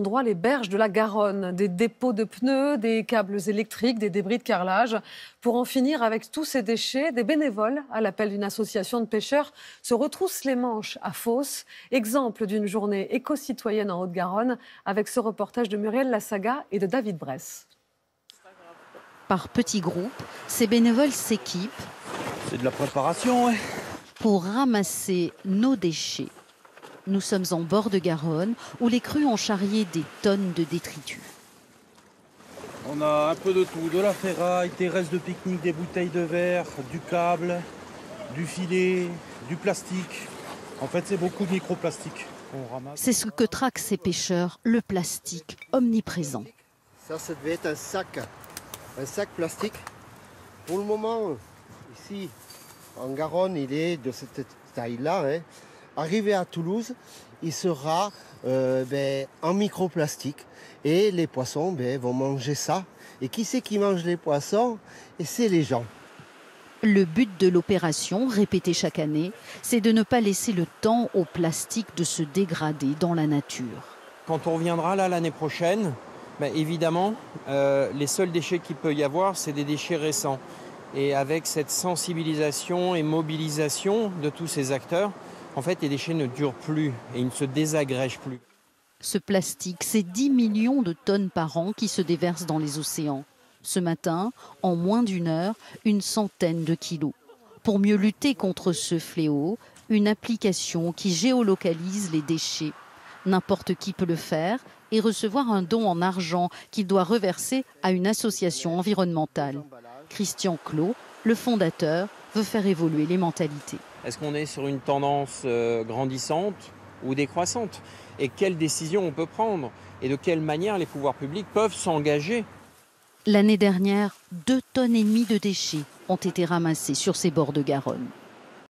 endroits les berges de la Garonne. Des dépôts de pneus, des câbles électriques, des débris de carrelage. Pour en finir avec tous ces déchets, des bénévoles, à l'appel d'une association de pêcheurs, se retroussent les manches à Fos. Exemple d'une journée éco-citoyenne en Haute-Garonne, avec ce reportage de Muriel Lassaga et de David Bress. Par petits groupes, ces bénévoles s'équipent. C'est de la préparation, ouais. Pour ramasser nos déchets. Nous sommes en bord de Garonne, où les crues ont charrié des tonnes de détritus. On a un peu de tout, de la ferraille, des restes de pique-nique, des bouteilles de verre, du câble, du filet, du plastique. En fait, c'est beaucoup de microplastique qu'on ramasse. C'est ce que traquent ces pêcheurs, le plastique omniprésent. Ça devait être un sac plastique. Pour le moment, ici, en Garonne, il est de cette taille-là. Hein. Arrivé à Toulouse, il sera en microplastique. Et les poissons vont manger ça. Et qui c'est qui mange les poissons? Et c'est les gens. Le but de l'opération, répétée chaque année, c'est de ne pas laisser le temps au plastique de se dégrader dans la nature. Quand on reviendra là l'année prochaine, évidemment, les seuls déchets qu'il peut y avoir, c'est des déchets récents. Et avec cette sensibilisation et mobilisation de tous ces acteurs, en fait, les déchets ne durent plus et ils ne se désagrègent plus. Ce plastique, c'est 10 millions de tonnes par an qui se déversent dans les océans. Ce matin, en moins d'une heure, une centaine de kilos. Pour mieux lutter contre ce fléau, une application qui géolocalise les déchets. N'importe qui peut le faire et recevoir un don en argent qu'il doit reverser à une association environnementale. Christian Clot, le fondateur, veut faire évoluer les mentalités. Est-ce qu'on est sur une tendance grandissante ou décroissante? Et quelles décisions on peut prendre? Et de quelle manière les pouvoirs publics peuvent s'engager? L'année dernière, 2,5 tonnes de déchets ont été ramassés sur ces bords de Garonne.